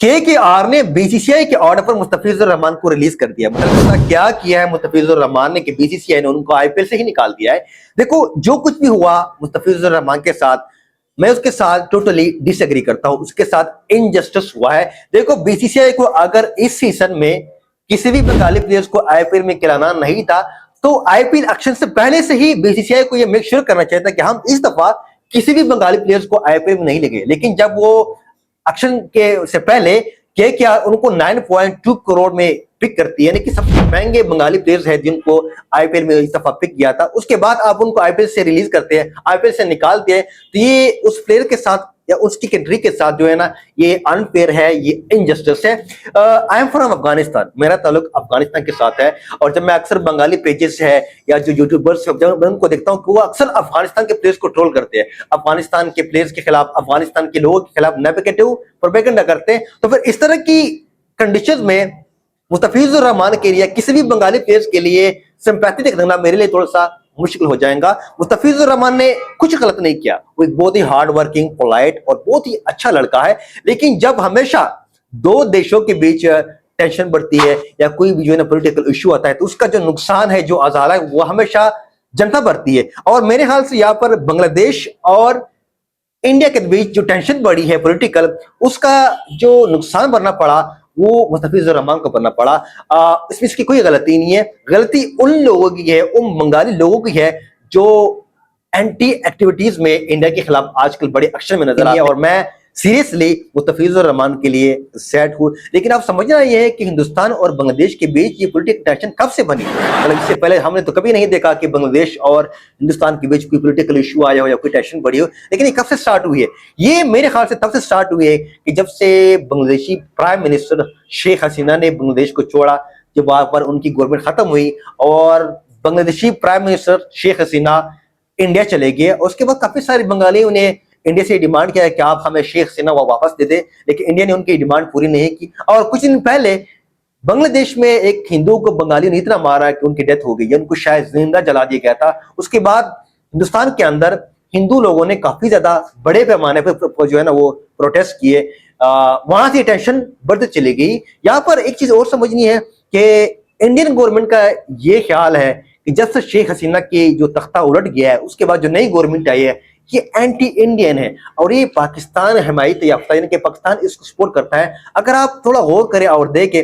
के आर ने बीसीसीआई के ऑर्डर पर मुस्तफिजुर रहमान को रिलीज कर दिया। मतलब क्या किया है मुस्तफिजुर रहमान ने कि बीसीसीआई ने उनको आईपीएल से ही निकाल दिया है। देखो, जो कुछ भी हुआ मुस्तफिजुर रहमान के साथ, मैं उसके साथ टोटली डिसएग्री करता हूं। उसके साथ इनजस्टिस हुआ है। देखो, बीसीसीआई को अगर इस सीजन में किसी भी बंगाली प्लेयर्स को आईपीएल में खिलाना नहीं था, तो आईपीएल एक्शन से पहले से ही बीसीसीआई को यह मेक श्योर करना चाहिए था कि हम इस दफा किसी भी बंगाली प्लेयर्स को आईपीएल में नहीं लेंगे। लेकिन जब वो एक्शन के से पहले क्या उनको 9.2 करोड़ में पिक करती है, यानी कि सबसे महंगे बंगाली प्लेयर्स हैं जिनको आईपीएल में इस दफा पिक किया था, उसके बाद आप उनको आईपीएल से रिलीज करते हैं, आईपीएल से निकालते हैं, तो ये उस प्लेयर के साथ या उसकी कंट्री के साथ जो है ना, ये अनफेयर है, ये इनजस्टिस है। आई एम फ्रॉम अफगानिस्तान, मेरा ताल्लुक अफगानिस्तान के साथ है। और जब मैं अक्सर बंगाली पेजेस है या जो यूट्यूबर्स जब मैं उनको देखता हूँ कि वो अक्सर अफगानिस्तान के प्लेयर्स को ट्रोल करते हैं, अफगानिस्तान के प्लेयर्स के खिलाफ, अफगानिस्तान के लोगों के खिलाफ नेगेटिव प्रोपेगेंडा करते हैं, तो फिर इस तरह की कंडीशंस में मुस्तफिजुर रहमान के लिए किसी भी बंगाली प्लेयर्स के लिए सिंपैथी दिखाना मेरे लिए थोड़ा सा मुश्किल हो जाएगा। मुस्तफिजुर रहमान ने कुछ गलत नहीं किया, वो एक बहुत ही हार्ड वर्किंग, पोलाइट और बहुत ही अच्छा लड़का है। लेकिन जब हमेशा दो देशों के बीच टेंशन बढ़ती है या कोई भी जो है ना पॉलिटिकल इश्यू आता है, तो उसका जो नुकसान है, जो अजाला है, वो हमेशा जनता बढ़ती है। और मेरे ख्याल से यहाँ पर बांग्लादेश और इंडिया के बीच जो टेंशन बढ़ी है पॉलिटिकल, उसका जो नुकसान बढ़ना पड़ा वो मुस्तफिजुर रहमान को बनना पड़ा। इसमें इसकी कोई गलती नहीं है। गलती उन लोगों की है, उन बंगाली लोगों की है जो एंटी एक्टिविटीज में इंडिया के खिलाफ आजकल बड़े एक्शन में नजर आ रही है। और मैं सीरियसली मुस्तफिजुर रहमान के लिए सैड हूँ। लेकिन आप समझना यह है कि हिंदुस्तान और बांग्लादेश के बीच ये पॉलिटिकल टेंशन कब से बनी? मतलब इससे पहले हमने तो कभी नहीं देखा कि बांग्लादेश और हिंदुस्तान के बीच कोई पॉलिटिकल इशू आया हो या कोई टेंशन बढ़ी हो। लेकिन ये कब से स्टार्ट हुई है? ये मेरे ख्याल से तब से स्टार्ट हुई है कि जब से बांग्लादेशी प्राइम मिनिस्टर शेख हसीना ने बांग्लादेश को छोड़ा, जब वहां पर उनकी गवर्नमेंट खत्म हुई और Bangladeshi prime minister Sheikh Hasina India चले गए। उसके बाद काफी सारे बंगाली उन्हें इंडिया से डिमांड किया है कि आप हमें शेख हसीना वापस दे दे, लेकिन इंडिया ने उनकी डिमांड पूरी नहीं की। और कुछ दिन पहले बांग्लादेश में एक हिंदू को बंगाली ने इतना मारा कि उनकी डेथ हो गई, उनको शायद जिंदा जला दिया गया था। उसके बाद हिंदुस्तान के अंदर हिंदू लोगों ने काफी ज्यादा बड़े पैमाने पर जो है ना वो प्रोटेस्ट किए। वहां से टेंशन बढ़ती चली गई। यहाँ पर एक चीज और समझनी है कि इंडियन गवर्नमेंट का ये ख्याल है कि जब से शेख हसीना की जो तख्ता उलट गया है, उसके बाद जो नई गवर्नमेंट आई है ये एंटी इंडियन है और ये पाकिस्तान हमायत याफ्ता, यानी कि पाकिस्तान इसको सपोर्ट करता है। अगर आप थोड़ा गौर करें और देखें,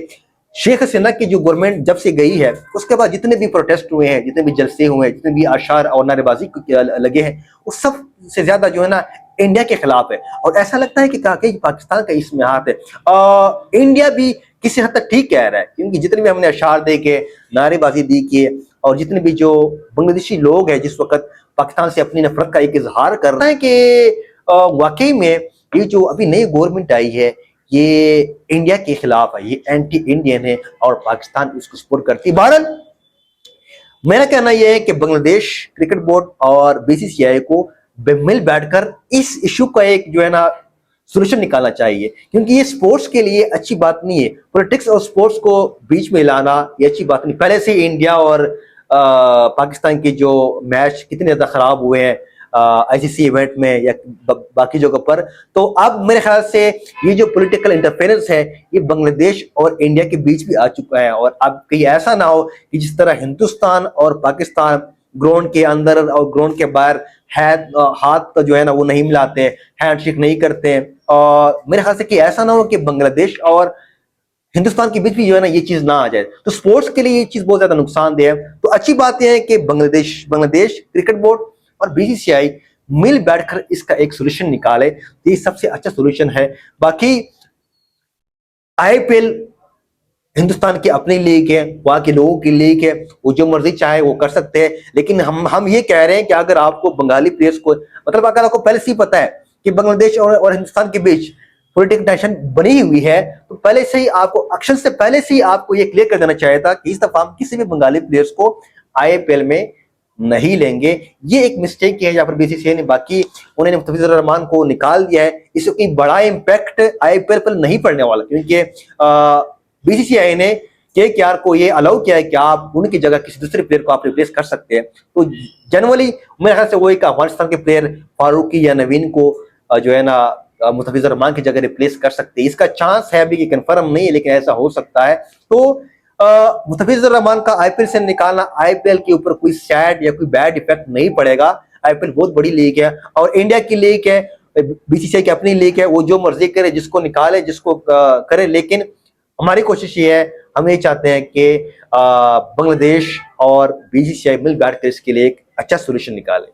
शेख हसीना की जो गवर्नमेंट जब से गई है, उसके बाद जितने भी प्रोटेस्ट हुए हैं, जितने भी जलसे हुए हैं, जितने भी आशार और नारेबाजी लगे हैं, वो सब से ज्यादा जो है ना इंडिया के खिलाफ है। और ऐसा लगता है कि पाकिस्तान का इसमें हाथ है। इंडिया भी किसी हद तक ठीक कह रहा है, क्योंकि जितने भी हमने अशार देखे, नारेबाजी दी की, और जितने भी जो बांग्लादेशी लोग हैं जिस वक्त पाकिस्तान से अपनी नफरत का एक इजहार कर रहे हैं कि वाकई में ये जो अभी नई गवर्नमेंट आई है ये इंडिया के खिलाफ है, ये एंटी इंडियन है और पाकिस्तान इसको सपोर्ट करती है। बहरहाल मेरा कहना यह है कि बांग्लादेश क्रिकेट बोर्ड और बीसीसीआई को मिल बैठकर इस इशू का एक जो है ना सोल्यूशन निकालना चाहिए, क्योंकि ये स्पोर्ट्स के लिए अच्छी बात नहीं है। पॉलिटिक्स और स्पोर्ट्स को बीच में लाना ये अच्छी बात नहीं। पहले से इंडिया और पाकिस्तान के जो मैच कितने ज्यादा खराब हुए हैं आईसीसी इवेंट में या बाकी जगह पर, तो अब मेरे ख्याल से ये जो पॉलिटिकल इंटरफेरेंस है ये बांग्लादेश और इंडिया के बीच भी आ चुका है। और अब कहीं ऐसा ना हो कि जिस तरह हिंदुस्तान और पाकिस्तान ग्राउंड के अंदर और ग्राउंड के बाहर हाथ तो जो है ना वो नहीं मिलाते हैं, हैंडशेक नहीं करते हैं। और मेरे ख्याल से कि ऐसा ना हो कि बांग्लादेश और हिंदुस्तान के बीच भी जो है ना ये चीज ना आ जाए, तो स्पोर्ट्स के लिए ये चीज बहुत ज्यादा नुकसानदेह है। तो अच्छी बात यह है कि बांग्लादेश क्रिकेट बोर्ड और बीसीसीआई मिल बैठकर इसका एक सोल्यूशन निकाले, तो ये सबसे अच्छा सोल्यूशन है। बाकी आईपीएल हिंदुस्तान की अपनी लीग है, वहां के लोगों की लीग है, वो जो मर्जी चाहे वो कर सकते हैं। लेकिन हम ये कह रहे हैं कि अगर आपको बंगाली प्लेयर्स को, मतलब अगर आपको पहले से ही पता है कि बांग्लादेश और हिंदुस्तान के बीच पॉलिटिकल टेंशन बनी हुई है, तो पहले से ही आपको एक्शन से पहले से ही आपको ये क्लियर कर देना चाहिए था कि इस दफा हम किसी भी बंगाली प्लेयर्स को आईपीएल में नहीं लेंगे। ये एक मिस्टेक है यहाँ पर बीसीसीआई ने। बाकी उन्होंने मुस्तफिजुर रहमान को निकाल दिया है, इससे कोई बड़ा इंपैक्ट आईपीएल पर नहीं पड़ने वाला, क्योंकि बीसीसीआई ने केकेआर को ये अलाउ किया है कि आप उनकी जगह किसी दूसरे प्लेयर को आप रिप्लेस कर सकते हैं। तो जनरली मेरे ख्याल से वो एक अफगानिस्तान के प्लेयर फारूकी या नवीन को जो है ना मुस्तफिजुर रहमान की जगह रिप्लेस कर सकते हैं। इसका चांस है अभी कि कंफर्म नहीं है, लेकिन ऐसा हो सकता है। तो मुस्तफिजुर रहमान का आईपीएल से निकालना आईपीएल के ऊपर कोई सैड या कोई बैड इफेक्ट नहीं पड़ेगा। आईपीएल बहुत बड़ी लीग है और इंडिया की लीग है, बीसीसीआई की अपनी लीग है, वो जो मर्जी करे, जिसको निकाले, जिसको करे। लेकिन हमारी कोशिश ये है, हम ये चाहते हैं कि बांग्लादेश और बीसीसीआई मिल बैठ कर इसके लिए एक अच्छा सोल्यूशन निकाले।